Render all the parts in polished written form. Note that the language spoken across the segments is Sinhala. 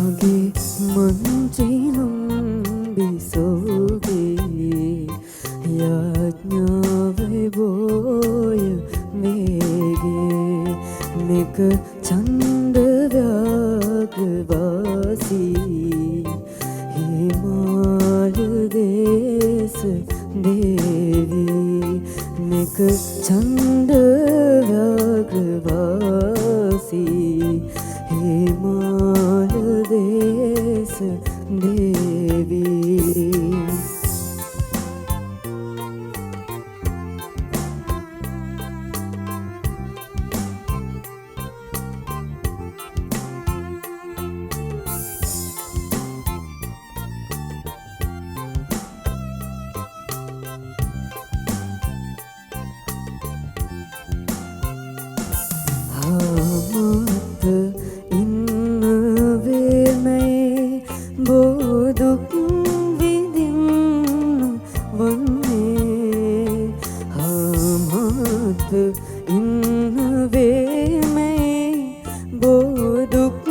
මගේ මංචිනම් බිසෝගේ යාඥාවේ බෝය වේගේ නෙක චන්ද ව්‍යාග්‍රවාසී හිමාල දේශ දේවී නෙක චන්ද ව්‍යාග්‍රවාසී හිමාල දේශ දේවී ආමත ඉන්න වේමේ බෝදුක් විඳින්න වන්නේ ආමත ඉන්න වේමේ බෝදුක්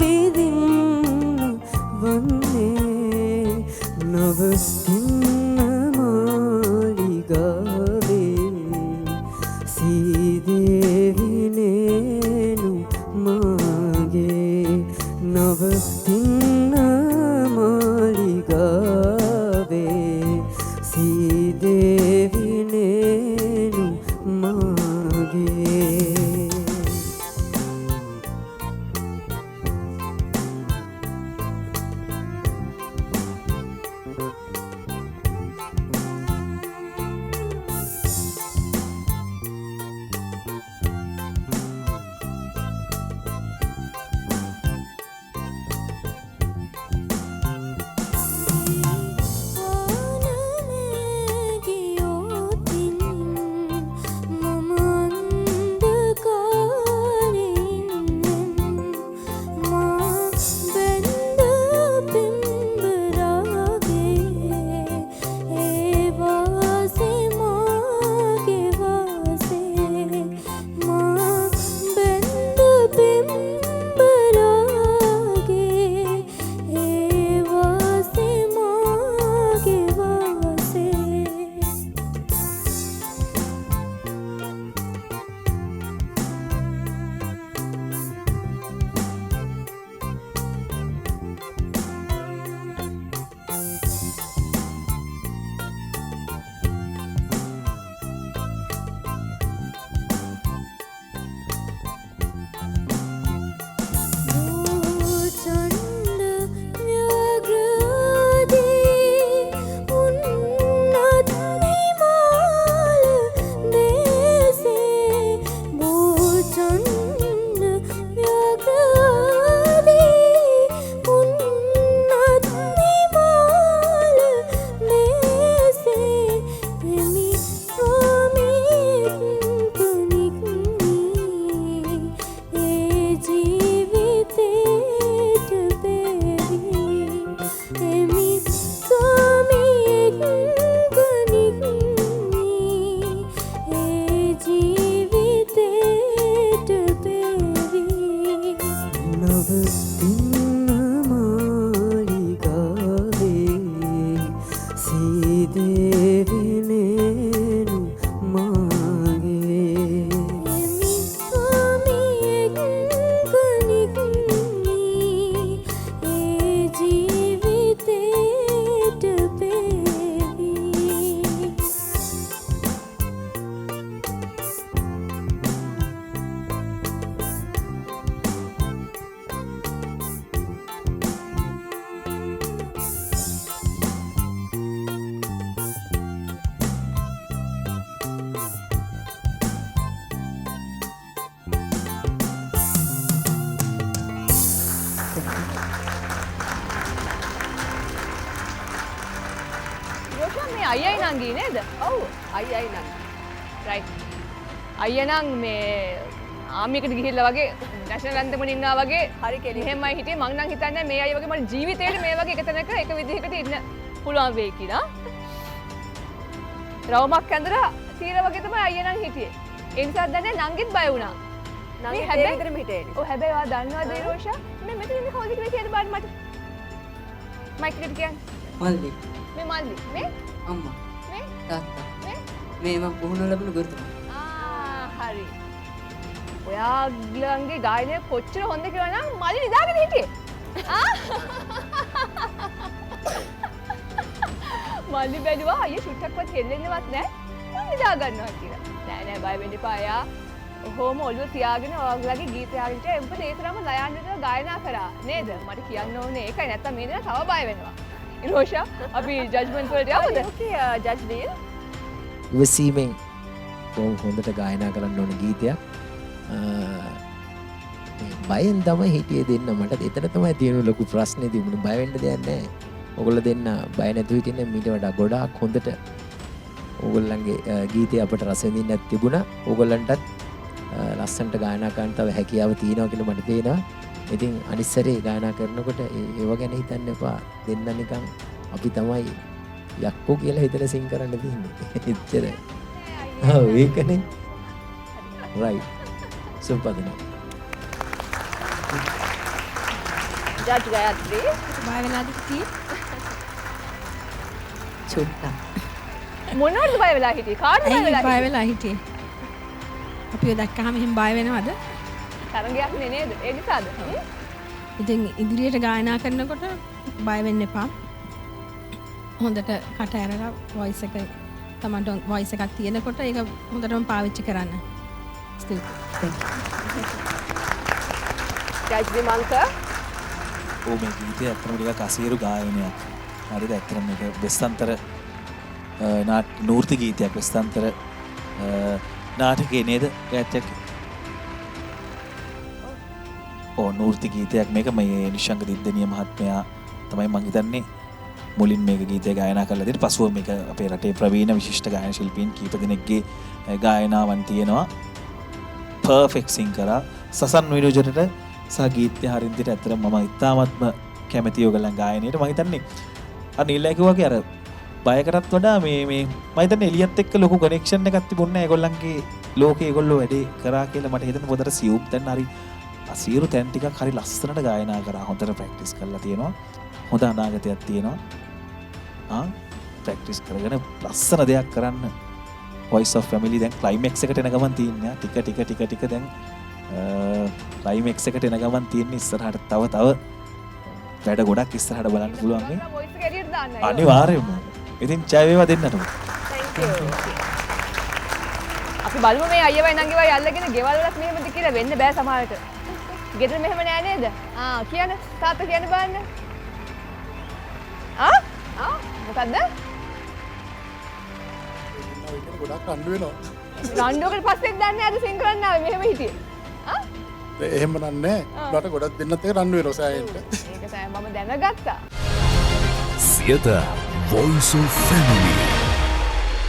විඳින්න වන්නේ නවතින්න මාලිගාවේ සීදේවිනේනු මාගේ නවතින්න මාලිගාවේ සීදේවිනේනු මාගේ අයියයි නංගී නේද? ඔව් අයියයි නං. රයිට්. අයියා නම් මේ ආමියකට ගිහිල්ලා වගේ නැෂනල් ඇන්තමට ඉන්නවා වගේ හරි කෙලි. එහෙමයි හිටියේ. මං නම් හිතන්නේ මේ අය වගේ මට ජීවිතේට මේ වගේ එක තැනක එක විදිහකට ඉන්න පුළුවන් වෙයි කියලා. රවුමක් ඇඳලා තීර වගේ තමයි අයියා නම් හිටියේ. ඒ නිසා දැන් නංගිත් බය වුණා. මේ හැබැයි ඔව් හැබැයි ඔයා දන්නවද රෝෂා මේ මෙතන ඉන්නේ කවුද කියලා කියන්න බලන්න මට මයික් එකට කියන්න මල්ලි මේ මල්ලි මේ අම්මා මේ තාත්තා මේ මේ මම පුහුණු ලැබුණු ගුරුතුමා. හරි ඔයාගේ ගායනය කොච්චර හොඳ කියලා නම් මල්ලි නිදාගෙන හිටියේ මල්ලි බැලුවා අයියා චුට්ටක්වත් හෙල්ලෙන්නවත් නැහැ මම නිදා ගන්නවා කියලා නෑ බය වෙන්න එපා අයියා ඔහොම ඔළුව තියාගෙන ඔයාලගේ ගීත යාගිට එම්පත ඒ තරම ලයන්නට ගායනා කරා නේද මට කියන්න ඕනේ ඒකයි නැත්තම් මේ දෙනා තව බය වෙනවා ඉරෝෂා අපි ජජ්මන්ට් වලට යමුද ඕකේ ජජ් ඩීල් ඉවසීමෙන් බොහොම හොඳට ගායනා කරන්න ඕන ගීතයක් බයෙන් තමයි හිටියේ දෙන්න මට එතන තමයි තියෙන ලොකු ප්‍රශ්නේ තිබුණේ බය වෙන්න දෙයක් නැහැ ඔයගොල්ලෝ දෙන්න බය නැතුව හිටින්නේ මීට වඩා ගොඩාක් හොඳට ඕගොල්ලන්ගේ ගීතය අපට රස විඳින්නත් තිබුණා ඕගොල්ලන්ටත් ලස්සනට ගායනා කරන්න තව හැකියාව තියෙනවා කියලා මට පේනවා ඉතින් අනිත් සැරේ ගායනා කරනකොට ඒව ගැන හිතන්න එපා දෙන්න නිකන් අපි තමයි යක්කෝ කියලා හිතලා සිං කරන්න තියෙන්නේ එච්චරයි ඔව් ඒකනේ රයිට් සුපදනවා ජජ් ගායත්‍රි බය වෙලාද කිව්වේ චුට්ටක්. මොනවද බය වෙලා හිටියේ කාටද බය වෙලා බය වෙලා හිටියේ අපිව දැක්කහම එහෙම බය වෙනවද තරගයක් නේ නේද ඒ නිසාද ඉතින් ඉදිරියට ගායනා කරනකොට බය වෙන්න එපා හොඳට කට ඇරලා වොයිස් එක තමන්ට වොයිස් එකක් තියෙනකොට ඒක හොඳටම පාවිච්චි කරන්න ස්තුතියි ජජ් විමංක ඕ මේ ගීතය ඇත්තටම ටිකක් අසීරු ගායනයක්. හරිද? ඇත්තටම මේක වෙස්සන්තර නූර්ති ගීතයක් වෙස්සන්තර නාටකයේ නේද? ගැටයක්. ඕ නූර්ති ගීතයක් මේක මේ නිශංග දිද්දනිය මහත්මයා තමයි මම හිතන්නේ මුලින් මේක ගීතය ගායනා කරලා දෙන්න. පසුව මේක අපේ රටේ ප්‍රවීණ විශිෂ්ට ගායන ශිල්පීන් කීප දෙනෙක්ගේ ගායනාවන් තියෙනවා. පර්ෆෙක්ට් සිං කරා සසන් විනුජරට සහ ගීත්‍ය හරින්දිට ඇත්තට මම ඉතාමත්ම කැමති ඔයගලන් ගායනයට මම හිතන්නේ අර නීලයි කිව්වාගේ අර බයකටත් වඩා මේ මම හිතන්නේ එලියත් එක්ක ලොකු කනෙක්ෂන් එකක් තිබුණේ ඒගොල්ලන්ගේ ලෝකේ ඒගොල්ලෝ වැඩේ කරා කියලා මට හිතෙන පොතට සියුම් දැන් හරි අසීරු තැන් ටිකක් හරි ලස්සනට ගායනා කරා හොඳට ප්‍රැක්ටිස් කරලා තියෙනවා හොඳ අනාගතයක් තියෙනවා ප්‍රැක්ටිස් කරගෙන ලස්සන දෙයක් කරන්න Voice of Family දැන් ක්ලයිමැක්ස් එකට එන ගමන් තියෙනවා ටික දැන් ක්ලයිමැක්ස් එකට එන ගමන් තියෙන ඉස්සරහට තව වැඩ ගොඩක් ඉස්සරහට බලන්න පුළුවන් මේ වොයිස් එක එළියට දාන්න අනිවාර්යයෙන්ම ඉතින් ජය වේවා දෙන්නටම thank you අපි බලමු මේ අයියවයි නංගිවයි අල්ලගෙන ගෙවල් වලත් මෙහෙමද කියලා වෙන්න බෑ සමහරට ගෙදර මෙහෙම නෑ නේද කියන්න තාත්තා කියන්න බලන්න මොකද්ද ගොඩක් රණ්ඩු වෙනවා. රණ්ඩුවකට පස්සෙත් දන්නේ අද සිං කරන්න ආවේ මෙහෙම හිටියේ. එහෙම නන්නේ. උඩට ගොඩක් දෙන්නත් එක රණ්ඩු වෙනවා සෑහෙන්න. ඒක සෑ මම දැනගත්තා. Siyatha Voice of Family